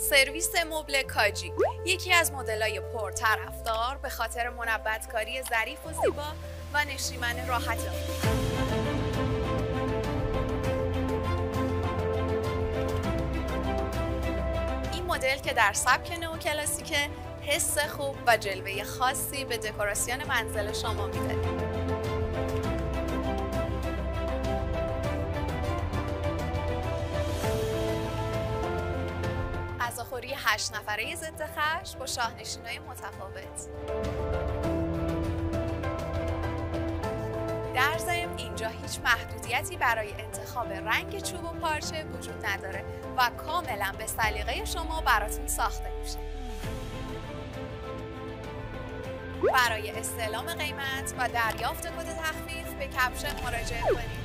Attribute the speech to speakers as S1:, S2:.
S1: سرویس مبل کاجی یکی از مدل‌های پرطرفدار به خاطر منبت‌کاری ظریف و زیبا و نشیمن راحت آن. این مدل که در سبک نئوکلاسیک حس خوب و جلوه خاصی به دکوراسیون منزل شما میده. غذاخوری 8 نفره ضد خشم با شاهنشین‌های متفاوت. در ضمن اینجا هیچ محدودیتی برای انتخاب رنگ چوب و پارچه وجود نداره و کاملا به سلیقه شما براتون ساخته میشه. برای استعلام قیمت و دریافت کد تخفیف به کپشن مراجعه کنید.